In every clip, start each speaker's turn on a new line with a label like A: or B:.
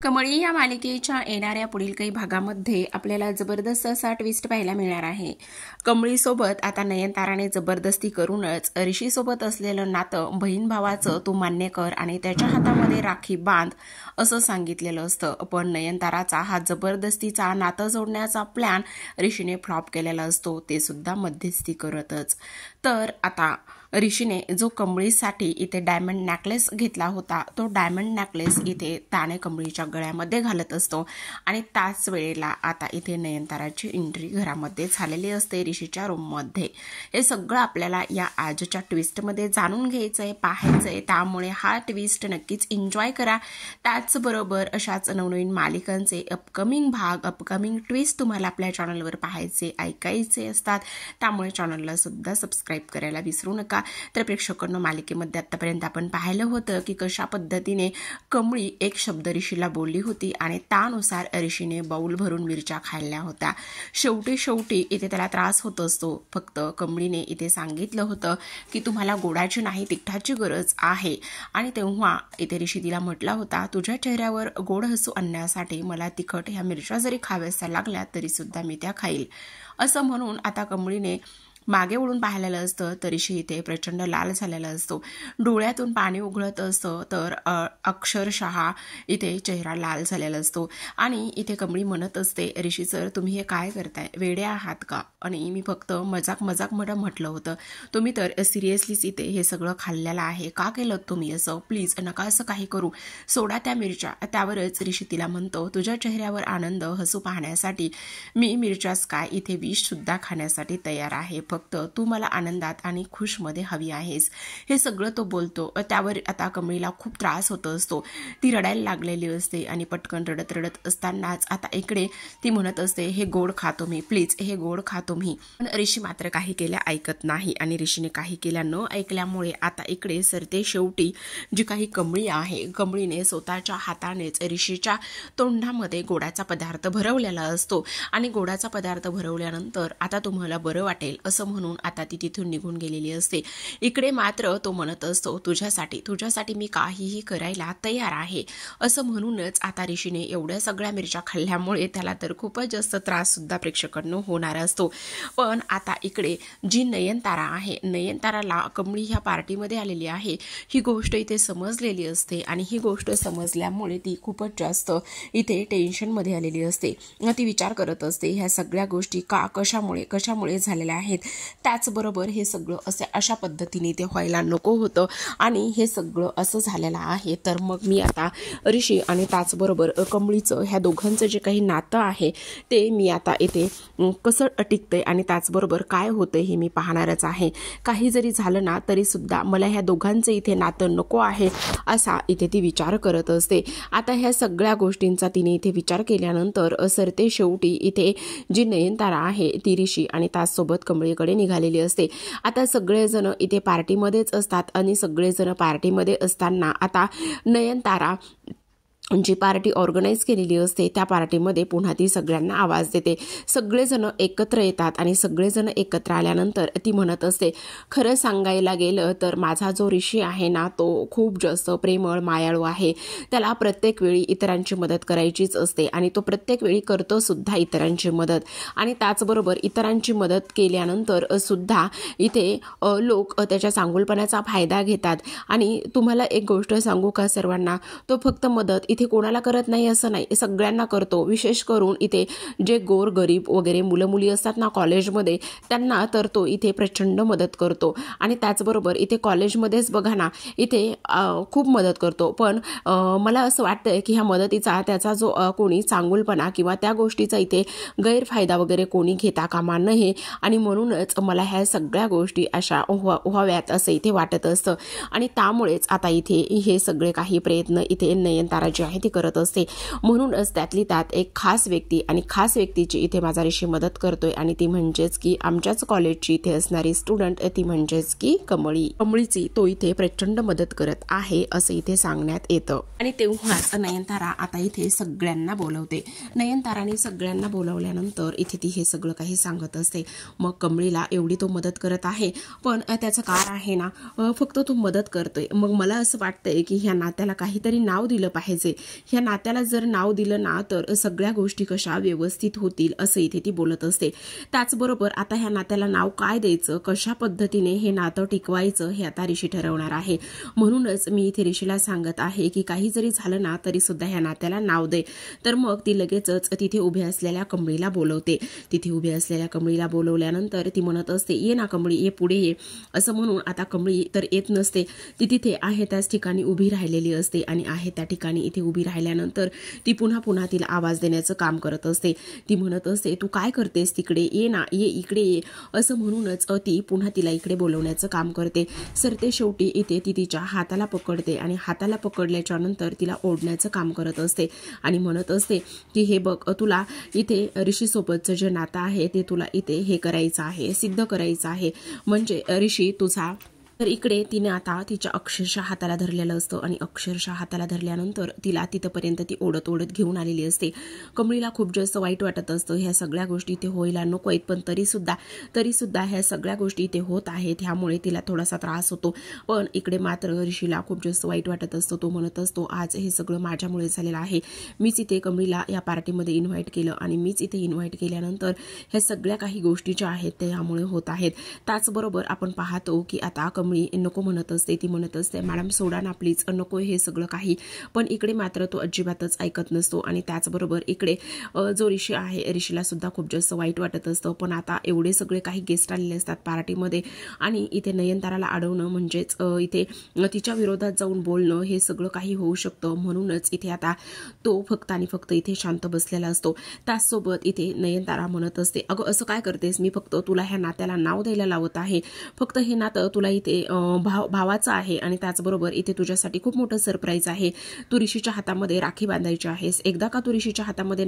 A: कमळी या मालिकेच्या येणाऱ्या पुढील काही भागामध्ये आपल्याला जबरदस्त असा ट्विस्ट पाहायला मिळणार आहे। कमळीसोबत आता नयनताराने जबरदस्ती करूनच ऋषीसोबत असलेलं नातं बहीण भावाचं तू मान्य कर आणि त्याच्या हातामध्ये राखी बांध असं सांगितलेलं असतं। पण नयनताराचा हा जबरदस्तीचा नातं जोडण्याचा प्लॅन ऋषीने फ्लॉप केलेला असतो, ते सुद्धा मध्यस्थी करतच। तर आता ऋषीने जो कमळीसाठी इथे डायमंड नेकलेस घेतला होता, तो डायमंड नेकलेस इथे त्याने कमळीच्या गळ्यामध्ये घालत असतो आणि त्याच वेळेला आता इथे नयनताराची एंट्री घरामध्ये झालेली असते ऋषीच्या रूममध्ये। हे सगळं आपल्याला या आजच्या ट्विस्टमध्ये जाणून घ्यायचंय, पाहायचंय, त्यामुळे हा ट्विस्ट नक्कीच एन्जॉय करा। त्याचबरोबर अशाच नवनवीन मालिकांचे अपकमिंग भाग, अपकमिंग ट्विस्ट तुम्हाला आपल्या चॅनलवर पाहायचे, ऐकायचे असतात, त्यामुळे चॅनलला सुद्धा सबस्क्राईब करायला विसरू नका। तर प्रेक्षकांनो, मालिकेमध्ये आतापर्यंत आपण पाहिलं होतं की कशा पद्धतीने कमळी एक शब्द ऋषीला बोलली होती आणि त्यानुसार ऋषीने बाउल भरून मिरच्या खाल्ल्या होत्या। शेवटी इथे त्याला त्रास होत असतो। फक्त कमळीने इथे सांगितलं होतं की तुम्हाला गोडाची नाही तिखटाची गरज आहे, आणि तेव्हा इथे ऋषी तिला म्हटला होता तुझ्या चेहऱ्यावर गोड हसू आणण्यासाठी मला तिखट ह्या मिरच्या जरी खाव्यासा लागल्या तरी सुद्धा मी त्या खाईल, असं म्हणून आता कमळीने मागे वळून पाहिलेलं असतं तर ऋषी इथे प्रचंड लाल झालेला असतो, डोळ्यातून पाणी उघळत असतं, तर अक्षरशः इथे चेहरा लाल झालेला असतो आणि इथे कमळी म्हणत असते ऋषी सर तुम्ही हे काय करताय, वेडे आहात का? आणि मी फक्त मजाक म्हटलं होतं, तुम्ही तर सिरियसलीच इथे हे सगळं खाल्लेलं आहे, का केलं तुम्ही असं? प्लीज नका असं काही करू, सोडा त्या मिरच्या। त्यावरच ऋषी तिला म्हणतो तुझ्या चेहऱ्यावर आनंद हसू पाहण्यासाठी मी मिरच्याच काय इथे विष सुद्धा खाण्यासाठी तयार आहे, फक्त तू मला आनंदात आणि खुशमध्ये हवी आहेस, हे सगळं तो बोलतो। त्यावर आता कमळीला खूप त्रास होत असतो, ती रडायला लागलेली असते आणि पटकन रडत असतानाच आता इकडे ती म्हणत असते हे गोड खातो मी, प्लीज हे गोड खातो मी। पण ऋषी मात्र काही केल्या ऐकत नाही आणि ऋषीने काही केल्या न ऐकल्यामुळे आता इकडे सरते शेवटी जी काही कमळी आहे, कमळीने स्वतःच्या हातानेच ऋषीच्या तोंडामध्ये गोडाचा पदार्थ भरवलेला असतो आणि गोडाचा पदार्थ भरवल्यानंतर आता तुम्हाला बरं वाटेल असं म्हणून आता ती तिथून निघून गेलेली असते। इकडे मात्र तो म्हणत असतो तुझ्यासाठी मी काहीही करायला तयार आहे, असं म्हणूनच आता ऋषीने एवढ्या सगळ्या मिरच्या खाल्ल्यामुळे त्याला तर खूपच जास्त त्रास सुद्धा प्रेक्षकांनो होणार असतो। पण आता इकडे जी नयनतारा आहे, नयनताराला कमळी ह्या पार्टीमध्ये आलेली आहे ही गोष्ट इथे समजलेली असते आणि ही गोष्ट समजल्यामुळे ती खूपच जास्त इथे टेन्शनमध्ये आलेली असते। ती विचार करत असते ह्या सगळ्या गोष्टी कशामुळे झालेल्या आहेत, त्याचबरोबर हे सगळं अशा पद्धतीने ते व्हायला नको होतं आणि हे सगळं असं झालेलं आहे, तर मग मी आता ऋषी आणि त्याचबरोबर कमळीचं ह्या दोघांचं जे काही नातं आहे ते मी आता इथे कसं टिकतंय आणि त्याचबरोबर काय होतंय हे मी पाहणारच आहे। काही जरी झालं ना तरी सुद्धा मला ह्या दोघांचं इथे नातं नको आहे असा इथे ती विचार करत असते। आता ह्या सगळ्या गोष्टींचा तिने इथे विचार केल्यानंतर सरते शेवटी इथे जी नयनतारा आहे ती ऋषी आणि त्याचसोबत कमळीकडे निघालेली असते। आता सगळेजण इथे पार्टीमध्येच असतात आणि सगळेजण पार्टीमध्ये असताना आता नयनतारा जी पार्टी ऑर्गनाईज केलेली असते त्या पार्टीमध्ये पुन्हा ती सगळ्यांना आवाज देते, सगळेजण एकत्र येतात आणि सगळेजण एकत्र आल्यानंतर ती म्हणत असते खरं सांगायला गेलं तर माझा जो ऋषी आहे ना तो खूप जास्त प्रेमळ मायाळू आहे, त्याला प्रत्येक वेळी इतरांची मदत करायचीच असते आणि तो प्रत्येक वेळी करतो सुद्धा इतरांची मदत, आणि त्याचबरोबर इतरांची मदत केल्यानंतर सुद्धा इथे लोक त्याच्या चांगुलपणाचा फायदा घेतात। आणि तुम्हाला एक गोष्ट सांगू का सर्वांना, तो फक्त मदत इथे कोणाला करत नाही असं नाही, सगळ्यांना करतो, विशेष करून इथे जे गोर गरीब वगैरे मुलं मुली असतात ना कॉलेजमध्ये त्यांना तर तो इथे प्रचंड मदत करतो। आणि त्याचबरोबर इथे कॉलेजमध्येच बघा ना इथे खूप मदत करतो, पण मला असं वाटतंय की ह्या मदतीचा त्याचा जो कोणी चांगुलपणा किंवा त्या गोष्टीचा इथे गैरफायदा वगैरे कोणी घेता कामा नये, आणि म्हणूनच मला ह्या सगळ्या गोष्टी अशा व्हाव्यात असं इथे वाटत असतं। आणि त्यामुळेच आता इथे हे सगळे काही प्रयत्न इथे नयनतारा जी आहे ती करत असते, म्हणूनच त्यातली त्यात एक खास व्यक्ती आणि खास व्यक्तीची इथे माझा ऋषी मदत करतोय आणि ती म्हणजेच की आमच्याच कॉलेजची इथे असणारी स्टुडंट, ती म्हणजेच की कमळीची तो इथे प्रचंड मदत करत आहे असं इथे सांगण्यात येतं। आणि तेव्हाच नयनतारा आता इथे सगळ्यांना बोलवते। नयनताराने सगळ्यांना बोलवल्यानंतर इथे ती हे सगळं काही सांगत असते। मग कमळीला एवढी तो मदत करत आहे, पण त्याचं कार आहे ना फक्त तो मदत करतोय, मग मला असं वाटतंय की ह्या नात्याला काहीतरी नाव दिलं पाहिजे, ह्या नात्याला जर नाव दिलं ना तर सगळ्या गोष्टी कशा व्यवस्थित होतील असं इथे ती बोलत असते. त्याचबरोबर आता ह्या नात्याला नाव काय द्यायचं, कशा पद्धतीने हे नातं टिकवायचं हे आता ऋषी ठरवणार आहे. म्हणूनच मी इथे ऋषीला सांगत आहे की काही जरी झालं ना तरी सुद्धा ह्या नात्याला नाव दे. तर मग ती लगेचच तिथे उभ्या असलेल्या कमळीला बोलवते. तिथे उभ्या असलेल्या कमळीला बोलवल्यानंतर ती म्हणत असते, ये ना कमळी, ये पुढे ये. असं म्हणून आता कमळी तर येत नसते, ती तिथे आहे त्याच ठिकाणी उभी राहिलेली असते आणि आहे त्या ठिकाणी इथे उभी राहिल्यानंतर ती पुन्हा पुन्हा तिला आवाज देण्याचं काम करत असते. ती म्हणत असते, तू काय करतेस तिकडे, ये ना, ये इकडे ये. असं म्हणूनच ती पुन्हा तिला इकडे बोलवण्याचं काम करते. सरते शेवटी इथे ती तिच्या हाताला पकडते आणि हाताला पकडल्याच्या नंतर तिला ओढण्याचं काम करत असते आणि म्हणत असते की हे बघ, तुला इथे ऋषीसोबतचं जे नातं आहे ते तुला इथे हे करायचं आहे, सिद्ध करायचं आहे. म्हणजे ऋषी तुझा. तर इकडे तिने आता तिच्या अक्षरशः हाताला धरलेलं असतं आणि अक्षरशः हाताला धरल्यानंतर तिला तिथपर्यंत ती ओढत ओढत घेऊन आलेली असते. कमळीला खूप जास्त वाईट वाटत असतं, ह्या सगळ्या गोष्टी इथे व्हायला नको आहेत, पण तरीसुद्धा ह्या सगळ्या गोष्टी इथे होत आहेत, ह्यामुळे तिला थोडासा त्रास होतो. पण इकडे मात्र ऋषीला खूप जास्त वाईट वाटत असतं. तो म्हणत असतो, आज हे सगळं माझ्यामुळे झालेलं आहे. मीच इथे कमळीला या पार्टीमध्ये इन्व्हाइट केलं आणि मीच इथे इन्व्हाइट केल्यानंतर ह्या सगळ्या काही गोष्टी ज्या आहेत त्या यामुळे होत आहेत. त्याचबरोबर आपण पाहतो की आता नको म्हणत असते. ती म्हणत असते, मॅडम सोडा ना प्लीज, नको हे सगळं काही. पण इकडे मात्र तो अजिबातच ऐकत नसतो आणि त्याचबरोबर इकडे जो ऋषी आहे, ऋषीला सुद्धा खूप जास्त वाईट वाटत असतं. पण आता एवढे सगळे काही गेस्ट आलेले असतात पार्टीमध्ये आणि इथे नयनताराला अडवणं म्हणजेच इथे तिच्या विरोधात जाऊन बोलणं हे सगळं काही होऊ शकतं. म्हणूनच इथे आता तो फक्त आणि फक्त इथे शांत बसलेला असतो. त्याचसोबत इथे नयनतारा म्हणत असते, अगं असं काय करतेस, मी फक्त तुला ह्या नात्याला नाव द्यायला लावत आहे. फक्त हे नातं तुला इथे भावाचं आहे आणि त्याचबरोबर इथे तुझ्यासाठी खूप मोठं सरप्राईज आहे. तू ऋषीच्या हातामध्ये राखी बांधायची आहेस. एकदा का तू ऋषीच्या हातामध्ये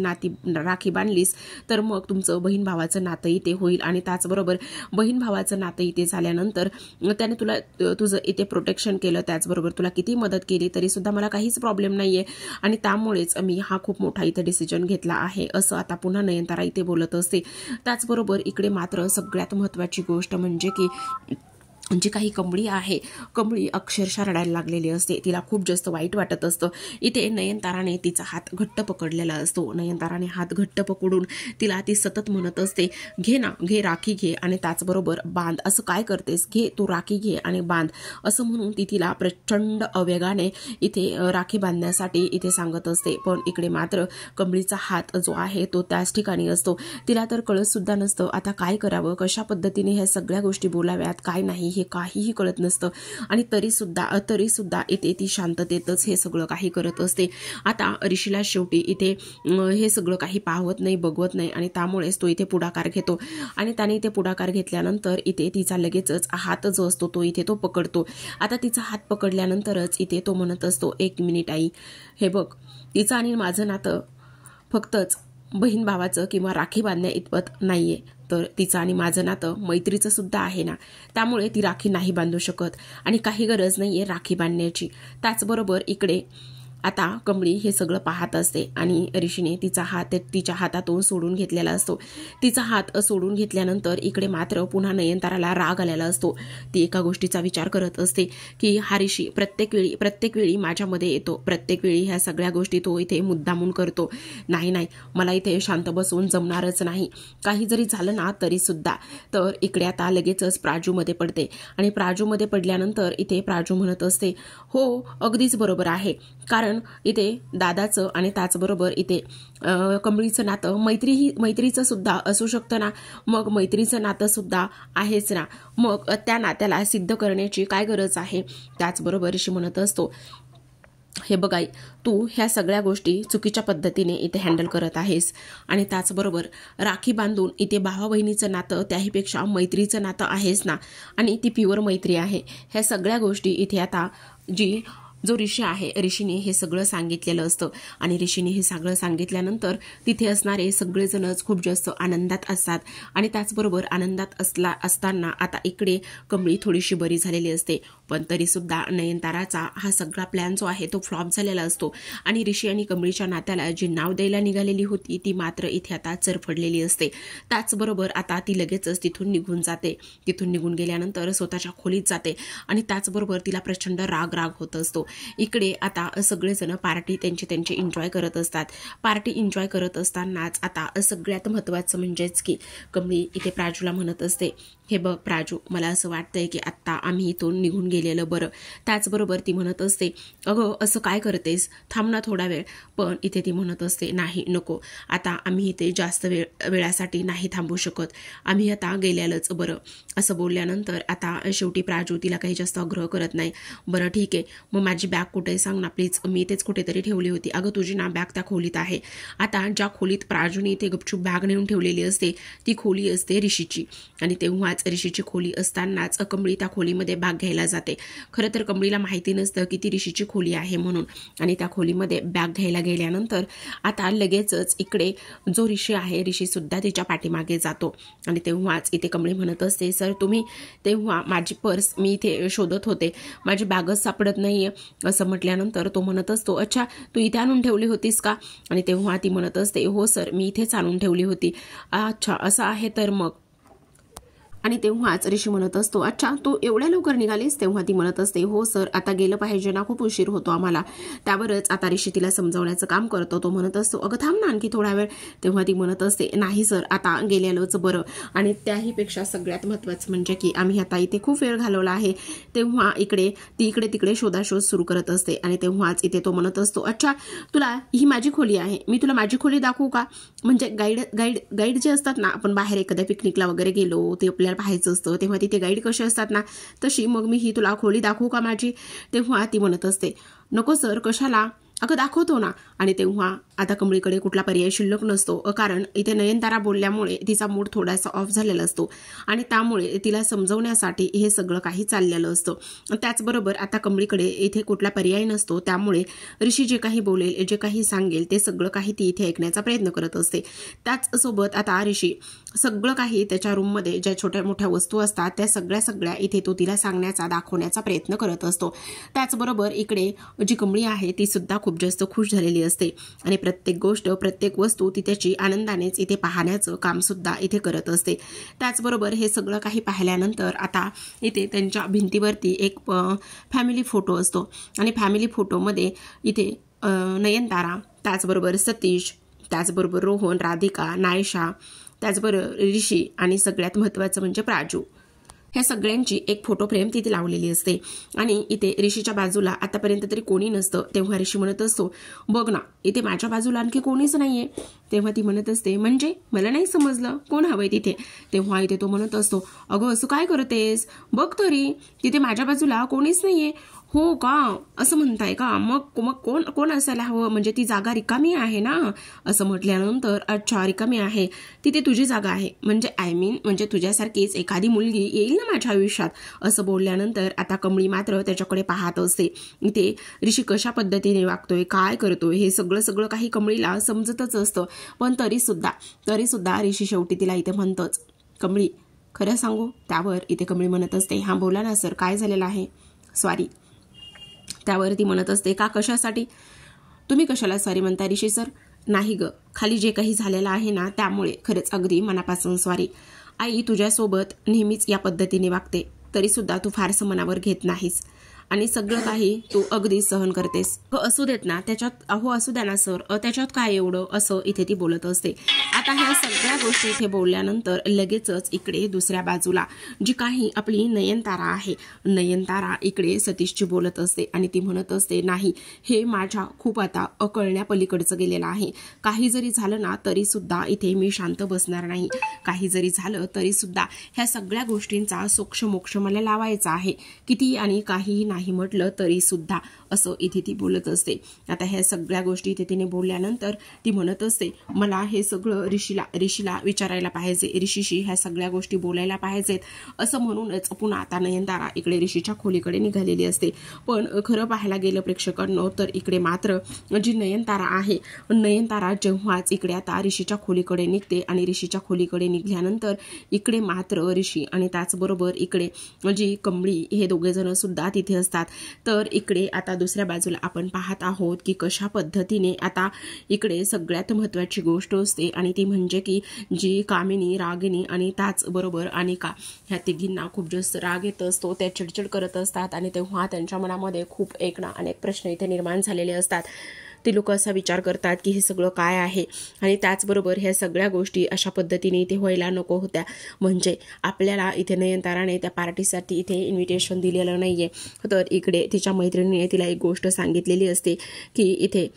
A: राखी बांधलीस तर मग तुमचं बहीण भावाचं नातं इथे होईल आणि त्याचबरोबर बहीण भावाचं नातं इथे झाल्यानंतर त्याने तुला तुझं इथे प्रोटेक्शन केलं, त्याचबरोबर तुला किती मदत केली तरी सुद्धा मला काहीच प्रॉब्लेम नाहीये आणि त्यामुळेच मी हा खूप मोठा इथे डिसिजन घेतला आहे. असं आता पुन्हा नयनतारा इथे बोलत असते. त्याचबरोबर इकडे मात्र सगळ्यात महत्त्वाची गोष्ट म्हणजे की जी काही कमळी आहे, कमळी अक्षरशः रडायला लागलेली असते. तिला खूप जास्त वाईट वाटत असतं. इथे नयनताराने तिचा हात घट्ट पकडलेला असतो. नयनताराने हात घट्ट पकडून तिला ती सतत म्हणत असते, घे ना, घे राखी घे आणि त्याचबरोबर बांध. असं काय करतेस, घे तू राखी घे आणि बांध. असं म्हणून ती तिला प्रचंड वेगाने इथे राखी बांधण्यासाठी इथे सांगत असते. पण इकडे मात्र कमळीचा हात जो आहे तो त्याच ठिकाणी असतो. तिला तर कळत सुद्धा नसतं आता काय करावं, कशा पद्धतीने ह्या सगळ्या गोष्टी बोलाव्यात, काय नाही हे काहीही कळत नसतं आणि तरीसुद्धा इथे ती शांततेतच हे सगळं काही करत असते. आता ऋषीला शेवटी इथे हे सगळं काही पाहत नाही, बघवत नाही आणि त्यामुळेच तो इथे पुढाकार घेतो आणि त्याने इथे पुढाकार घेतल्यानंतर इथे तिचा लगेचच हात जो असतो तो इथे तो पकडतो. आता तिचा हात पकडल्यानंतरच इथे तो म्हणत असतो, एक मिनिट आई, हे बघ, तिचं आणि माझं नातं फक्तच बहीण भावाचं किंवा राखी बांधण्या इतपत नाहीये, तर तिचं आणि माझं नातं मैत्रीचं सुद्धा आहे ना. त्यामुळे ती राखी नाही बांधू शकत आणि काही गरज नाहीये राखी बांधण्याची. त्याचबरोबर इकडे आता कमळी हे सगळं पाहत असते आणि ऋषीने तिचा हात तिच्या हातातून सोडून घेतलेला असतो. तिचा हात सोडून घेतल्यानंतर इकडे मात्र पुन्हा नयनताराला राग आलेला असतो. ती एका गोष्टीचा विचार करत असते की हा ऋषी प्रत्येक वेळी माझ्यामध्ये येतो, प्रत्येक वेळी ह्या सगळ्या गोष्टी तो इथे मुद्दामून करतो. नाही, मला इथे शांत बसून जमणारच नाही. काही जरी झालं ना तरी सुद्धा. तर इकडे आता लगेचच प्राजूमध्ये पडते आणि प्राजूमध्ये पडल्यानंतर इथे प्राजू म्हणत असते, हो अगदीच बरोबर आहे, कारण इथे दादाचं आणि त्याचबरोबर इथे कमळीचं नातं मैत्रीचं सुद्धा असू शकतं ना. मग मैत्रीचं नातं सुद्धा आहेच ना, मग त्या नात्याला सिद्ध करण्याची काय गरज आहे. त्याचबरोबर ऋषी म्हणत असतो, हे बघाई, तू ह्या सगळ्या गोष्टी चुकीच्या पद्धतीने इथे हँडल करत आहेस आणि त्याचबरोबर राखी बांधून इथे भावा बहिणीचं नातं त्याहीपेक्षा मैत्रीचं नातं आहेस ना आणि ती प्युअर मैत्री आहे. ह्या सगळ्या गोष्टी इथे आता जो ऋषी आहे, ऋषीने हे सगळं सांगितलेलं असतं आणि ऋषीने हे सगळं सांगितल्यानंतर तिथे असणारे सगळेजणच खूप जास्त आनंदात असतात आणि त्याचबरोबर आनंदात असताना आता इकडे कमळी थोडीशी बरी झालेली असते. पण तरीसुद्धा नयनताराचा हा सगळा प्लॅन जो आहे तो फ्लॉप झालेला असतो आणि ऋषी आणि कमळीच्या नात्याला जी नाव द्यायला निघालेली होती ती मात्र इथे आता चरफडलेली असते. त्याचबरोबर आता ती लगेचच तिथून निघून जाते. तिथून निघून गेल्यानंतर स्वतःच्या खोलीत जाते आणि त्याचबरोबर तिला प्रचंड राग होत असतो. इकडे आता सगळेजण पार्टी त्यांची एन्जॉय करत असतात. पार्टी एन्जॉय करत असतानाच आता सगळ्यात महत्त्वाचं म्हणजेच की कमळी इथे प्राजूला म्हणत असते, हे बघ प्राजू, मला असं वाटतंय की आत्ता आम्ही इथून निघून गेलेलं बरं. त्याचबरोबर ती म्हणत असते, अगं असं काय करतेस, थांब ना थोडा वेळ. पण इथे ती म्हणत असते, नाही नको, आता आम्ही इथे जास्त वेळासाठी नाही थांबू शकत, आम्ही आता गेल्यालंच बरं. असं बोलल्यानंतर आता शेवटी प्राजू तिला काही जास्त आग्रह करत नाही. बरं ठीक आहे, मग माझी बॅग कुठे सांग ना प्लीज, मी इथेच कुठेतरी ठेवली होती. अगं तुझी ना बॅग त्या खोलीत आहे. आता ज्या खोलीत प्राजूने इथे गपचूप बॅग नेऊन ठेवलेली असते ती खोली असते ऋषीची. आणि तेव्हाच ऋषीची खोली असतानाच कमळी त्या खोलीमध्ये बॅग घ्यायला जाते. खरं तर कमळीला माहिती नसतं की ती ऋषीची खोली आहे म्हणून. आणि त्या खोलीमध्ये बॅग घ्यायला गेल्यानंतर आता लगेचच इकडे जो ऋषी आहे, ऋषी सुद्धा तिच्या पाठीमागे जातो. आणि तेव्हाच इथे कमळी म्हणत असते, सर तुम्ही, तेव्हा माझी पर्स मी इथे शोधत होते, माझी बॅगच सापडत नाहीये. असं म्हटल्यानंतर तो म्हणत असतो, अच्छा तू इथे आणून ठेवली होतीस का? आणि तेव्हा ती म्हणत असते, हो सर मी इथेच आणून ठेवली होती. अच्छा असं आहे तर मग. आणि तेव्हाच ऋषी म्हणत असतो, अच्छा तू एवढ्या लवकर निघालीस? तेव्हा ती म्हणत असते, हो सर आता गेलं पाहिजे ना, खूप उशीर होतो आम्हाला. त्यावरच आता ऋषी तिला समजावण्याचं काम करतो. तो म्हणत असतो, अगं थांब ना आणखी थोडा वेळ. तेव्हा ती म्हणत असते, नाही सर आता गेलेलंच बरं. आणि त्याहीपेक्षा सगळ्यात महत्त्वाचं म्हणजे की आम्ही आता इथे खूप वेळ घालवला आहे. तेव्हा इकडे तिकडे शोधाशोध सुरू करत असते. आणि तेव्हाच इथे तो म्हणत असतो, अच्छा तुला ही माझी खोली आहे, मी तुला माझी खोली दाखवू का? म्हणजे गाईड जे असतात ना, आपण बाहेर एखाद्या पिकनिकला वगैरे गेलो, ते आपल्याला पाहायचं असतं तेव्हा तिथे गाईड कसे असतात ना, तशी मग मी ही तुला खोली दाखवू का माझी? तेव्हा ती म्हणत असते, नको सर कशाला, अगं दाखवतो ना. आणि तेव्हा आता कमळीकडे कुठला पर्याय शिल्लक नसतो, कारण इथे नयनतारा बोलल्यामुळे तिचा मूड थोडासा ऑफ झालेला असतो. आणि त्यामुळे तिला समजवण्यासाठी हे सगळं काही चाललेलं असतं. त्याचबरोबर आता कमळीकडे इथे कुठला पर्याय नसतो. त्यामुळे ऋषी जे काही बोलेल, जे काही सांगेल ते सगळं काही ती इथे ऐकण्याचा प्रयत्न करत असते. त्याचसोबत आता ऋषी सगळं काही त्याच्या रूममध्ये ज्या छोट्या मोठ्या वस्तू असतात त्या सगळ्या इथे तो तिला सांगण्याचा, दाखवण्याचा प्रयत्न करत असतो. त्याचबरोबर इकडे जी कमळी आहे ती सुद्धा खूप जास्त खुश झालेली असते. आणि प्रत्येक गोष्ट, प्रत्येक वस्तू ती त्याची आनंदानेच इथे पाहण्याचं काम सुद्धा इथे करत असते. त्याचबरोबर हे सगळं काही पाहिल्यानंतर आता इथे त्यांच्या भिंतीवरती एक फॅमिली फोटो असतो. आणि फॅमिली फोटोमध्ये इथे नयनतारा, त्याचबरोबर सतीश, त्याचबरोबर रोहन, राधिका, नायशा, त्याचबरोबर ऋषी आणि सगळ्यात महत्त्वाचं म्हणजे प्राजू, ह्या सगळ्यांची एक फोटो फ्रेम तिथे लावलेली असते. आणि इथे ऋषीच्या बाजूला आतापर्यंत तरी कोणी नसतं. तेव्हा ऋषी म्हणत असतो, बघ ना इथे माझ्या बाजूला आणखी कोणीच नाहीये. तेव्हा ती म्हणत असते, म्हणजे मला नाही समजलं, कोण हवंय तिथे? तेव्हा इथे तो म्हणत असतो, अगं असं काय करतेस, बघ तरी तिथे माझ्या बाजूला कोणीच नाहीये. हो का, असं म्हणताय का? मग कोण असायला हवं, म्हणजे ती जागा रिकामी आहे ना? असं म्हटल्यानंतर, अच्छा रिकामी आहे, तिथे तुझी जागा आहे, म्हणजे म्हणजे तुझ्यासारखीच एखादी मुलगी येईल ना माझ्या आयुष्यात. असं बोलल्यानंतर आता कमळी मात्र त्याच्याकडे पाहत असते. इथे ऋषी कशा पद्धतीने वागतोय, काय करतोय, हे सगळं काही कमळीला समजतच असतं. पण तरी सुद्धा ऋषी शेवटी तिला इथे म्हणतोच, कमळी खरं सांगू? त्यावर इथे कमळी म्हणत असते, हां बोला ना सर, काय झालेलं आहे? सॉरी. त्यावर ती म्हणत असते, का, कशासाठी? तुम्ही कशाला सॉरी म्हणता ऋषी सर? नाही ग, खाली जे काही झालेलं आहे ना त्यामुळे खरंच अगदी मनापासून सॉरी. आई तुझ्यासोबत नेहमीच या पद्धतीने वागते, तरी सुद्धा तू फारसं मनावर घेत नाहीस आणि सगळं काही तू अगदी सहन करतेस. असू देत ना त्याच्यात, अहो असू द्या ना सर, त्याच्यात काय एवढं, असं इथे ती बोलत असते. आता ह्या सगळ्या गोष्टी इथे बोलल्यानंतर लगेचच इकडे दुसऱ्या बाजूला जी काही आपली नयनतारा आहे, नयनतारा इकडे सतीशची बोलत असते. आणि ती म्हणत असते, नाही हे माझ्या खूप आता अकळण्या पलीकडचं गेलेलं आहे. काही जरी झालं ना तरी सुद्धा इथे मी शांत बसणार नाही. काही जरी झालं तरी सुद्धा ह्या सगळ्या गोष्टींचा सोक्ष मला लावायचा आहे. किती आणि काही नाही म्हटलं तरी सुद्धा, असं इथे ती बोलत असते. आता ह्या सगळ्या गोष्टी इथे तिने बोलल्यानंतर ती म्हणत असते, मला हे सगळं ऋषीला विचारायला पाहिजे, ऋषीशी ह्या सगळ्या गोष्टी बोलायला पाहिजेत. असं म्हणूनच पुन्हा आता नयनतारा इकडे ऋषीच्या खोलीकडे निघालेली असते. पण खरं पाहायला गेलं प्रेक्षकांनो तर इकडे मात्र जी नयनतारा आहे, नयनतारा जेव्हाच इकडे आता ऋषीच्या खोलीकडे निघते आणि ऋषीच्या खोलीकडे निघाल्यानंतर इकडे मात्र ऋषी आणि त्याचबरोबर इकडे जी कमळी हे दोघे जण सुद्धा तिथे असतात. तर इकडे आता दुसऱ्या बाजूला आपण पाहत आहोत की कशा पद्धतीने आता इकडे सगळ्यात महत्त्वाची गोष्ट असते आणि ती म्हणजे की जी कामिनी, रागिनी आणि त्याचबरोबर अनिका ह्या तिघींना खूप जास्त राग येत असतो, त्या चिडचिड करत असतात आणि तेव्हा त्यांच्या मनामध्ये खूप अनेक प्रश्न इथे निर्माण झालेले असतात. ती लोक असा विचार करतात की हे सगळं काय आहे आणि त्याचबरोबर ह्या सगळ्या गोष्टी अशा पद्धतीने इथे व्हायला नको होत्या. म्हणजे आपल्याला इथे नयनताराने त्या पार्टीसाठी इथे इन्व्हिटेशन दिलेलं नाहीये, तर इकडे तिच्या मैत्रिणीने तिला एक गोष्ट सांगितलेली असते की इथे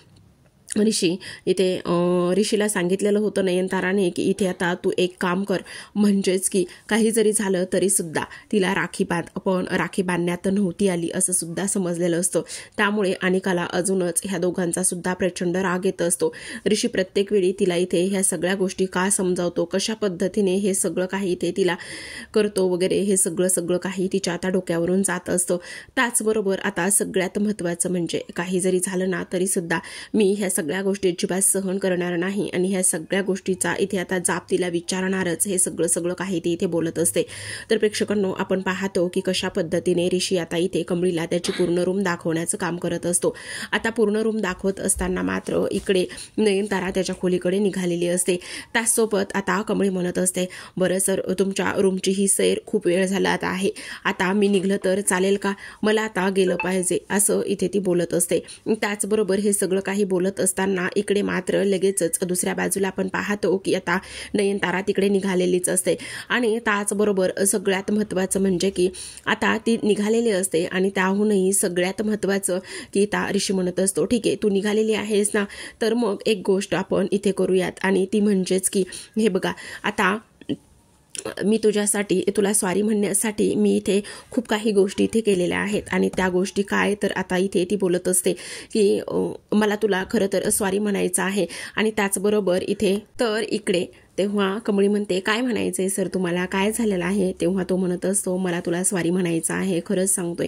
A: ऋषीला सांगितलेलं होतं नयनताराने की इथे आता तू एक काम कर, म्हणजेच की काही जरी झालं तरी सुद्धा तिला राखी बांधण्यात नव्हती आली असं सुद्धा समजलेलं असतं. त्यामुळे अनिकाला अजूनच ह्या दोघांचा सुद्धा प्रचंड राग येत असतो. ऋषी प्रत्येक वेळी तिला इथे ह्या सगळ्या गोष्टी का समजावतो, कशा पद्धतीने हे सगळं काही इथे तिला करतो वगैरे, हे सगळं काही तिच्या आता डोक्यावरून जात असतं. त्याचबरोबर आता सगळ्यात महत्त्वाचं म्हणजे काही जरी झालं ना तरी सुद्धा मी ह्या सगळ्या गोष्टी अजिबात सहन करणार नाही आणि ह्या सगळ्या गोष्टीचा इथे आता जाब तिला विचारणारच, हे सगळं काही ती इथे बोलत असते. तर प्रेक्षकांनो, आपण पाहतो की कशा पद्धतीने ऋषी आता इथे कमळीला त्याची पूर्ण रूम दाखवण्याचं काम करत असतो. आता पूर्ण रूम दाखवत असताना मात्र इकडे नयनतारा त्याच्या खोलीकडे निघालेली असते. त्याचसोबत आता कमळी म्हणत असते, बरं सर, तुमच्या रूमची ही सैर खूप वेळ झाला आहे, आता मी निघलं तर चालेल का, मला आता गेलं पाहिजे, असं इथे ती बोलत असते. त्याचबरोबर हे सगळं काही बोलत असताना इकडे मात्र लगेचच दुसऱ्या बाजूला आपण पाहतो की आता नयनतारा तिकडे निघालेलीच असते आणि त्याचबरोबर सगळ्यात महत्त्वाचं म्हणजे की आता ती निघालेली असते आणि त्याहूनही सगळ्यात महत्त्वाचं की आता ऋषी म्हणत असतो, ठीक आहे, तू निघालेली आहेस ना, तर मग एक गोष्ट आपण इथे करूयात आणि ती म्हणजेच की हे बघा, आता मी तुला सॉरी म्हणण्यासाठी मी इथे खूप काही गोष्टी इथे केलेल्या आहेत आणि त्या गोष्टी काय, तर आता इथे ती बोलत असते की मला तुला खरं तर सॉरी म्हणायचं आहे आणि त्याचबरोबर इकडे तेव्हा कमळी म्हणते, काय म्हणायचंय सर तुम्हाला, काय झालेलं आहे. तेव्हा तो म्हणत असतो, मला तुला स्वारी म्हणायचं आहे, खरंच सांगतोय.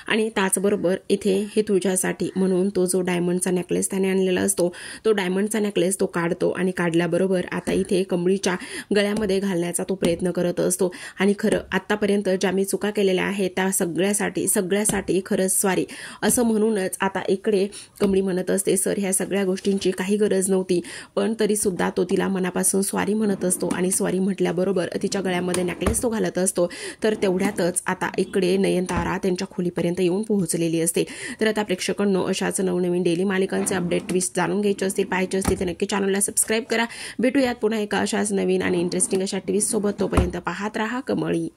A: आणि त्याचबरोबर इथे हे तुझ्यासाठी म्हणून तो जो डायमंडचा नेकलेस त्याने आणलेला असतो, तो डायमंडचा नेकलेस तो काढतो आणि काढल्याबरोबर आता इथे कमळीच्या गळ्यामध्ये घालण्याचा तो प्रयत्न करत असतो. आणि खरं आतापर्यंत ज्या मी चुका केलेल्या आहेत त्या सगळ्यासाठी खरंच स्वारी, असं म्हणूनच आता इकडे कमळी म्हणत असते, सर ह्या सगळ्या गोष्टींची काही गरज नव्हती, पण तरी सुद्धा तो तिला मनापासून स्वारी म्हणत असतो आणि सॉरी म्हटल्याबरोबर तिच्या गळ्यामध्ये नेकलेस तो घालत असतो. तर तेवढ्यातच आता इकडे नयनतारा त्यांच्या खोलीपर्यंत येऊन पोहोचलेली असते. तर आता प्रेक्षकांनो, अशाच नवनवीन डेली मालिकांचे अपडेट ट्विस्ट जाणून घ्यायचे असतील, पाहायचे असतील तर नक्की चॅनलला सबस्क्राईब करा. भेटूयात पुन्हा एका अशाच नवीन आणि इंटरेस्टिंग अशा ट्विस्ट सोबत. तोपर्यंत पाहत राहा कमळी.